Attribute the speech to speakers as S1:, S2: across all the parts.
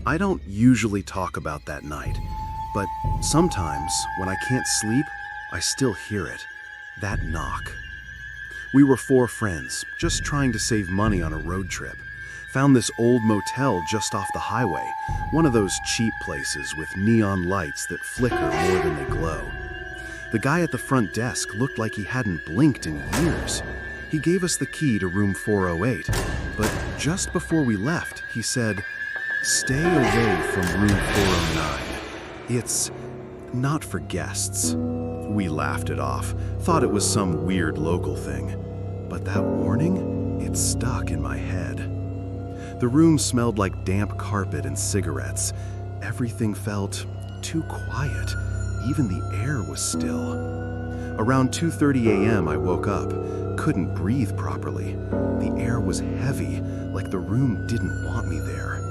S1: I don't usually talk about that night, but sometimes when I can't sleep, I still hear it. That knock. We were four friends, just trying to save money on a road trip. Found this old motel just off the highway, one of those cheap places with neon lights that flicker more than they glow. The guy at the front desk looked like he hadn't blinked in years. He gave us the key to room 408, but just before we left, he said, "Stay away from room 409. It's not for guests." We laughed it off, thought it was some weird local thing. But that warning, it stuck in my head. The room smelled like damp carpet and cigarettes. Everything felt too quiet. Even the air was still. Around 2:30 a.m. I woke up, couldn't breathe properly. The air was heavy, like the room didn't want me there.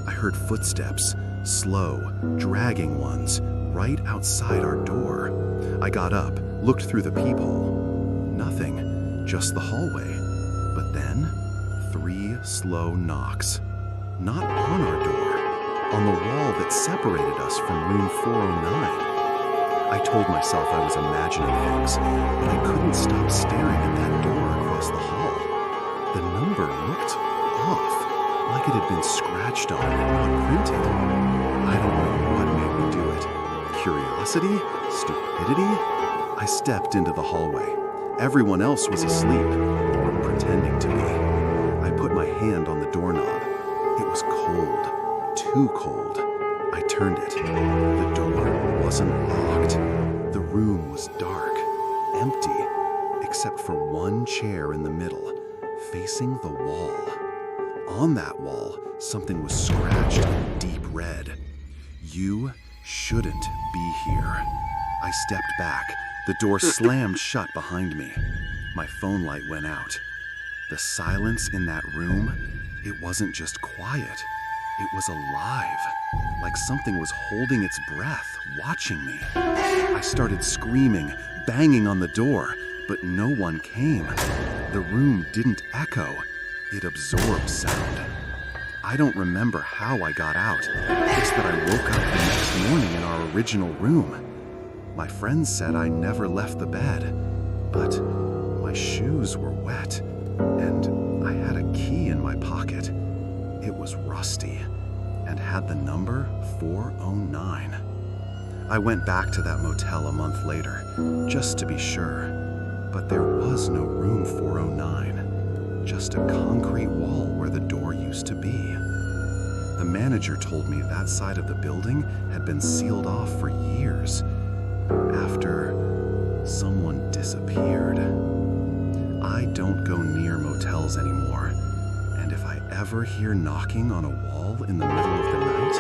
S1: I heard footsteps, slow, dragging ones, right outside our door. I got up, looked through the peephole. Nothing, just the hallway. But then, 3 slow knocks. Not on our door, on the wall that separated us from room 409. I told myself I was imagining things, but I couldn't stop staring at that door across the hall. The number looked off, like it had been scratched on and not printed. I don't know what made me do it. Curiosity? Stupidity? I stepped into the hallway. Everyone else was asleep, or pretending to be. I put my hand on the doorknob. It was cold, too cold. I turned it. The door wasn't locked. The room was dark, empty, except for one chair in the middle, facing the wall. On that wall, something was scratched in deep red. "You shouldn't be here." I stepped back. The door slammed shut behind me. My phone light went out. The silence in that room, it wasn't just quiet. It was alive, like something was holding its breath, watching me. I started screaming, banging on the door, but no one came. The room didn't echo. It absorbed sound. I don't remember how I got out, just that I woke up the next morning in our original room. My friends said I never left the bed, but my shoes were wet, and I had a key in my pocket. It was rusty and had the number 409. I went back to that motel a month later, just to be sure, but there was no room 409, just a concrete wall where the door used to be. The manager told me that side of the building had been sealed off for years, after someone disappeared. I don't go near motels anymore, and if I ever hear knocking on a wall in the middle of the night,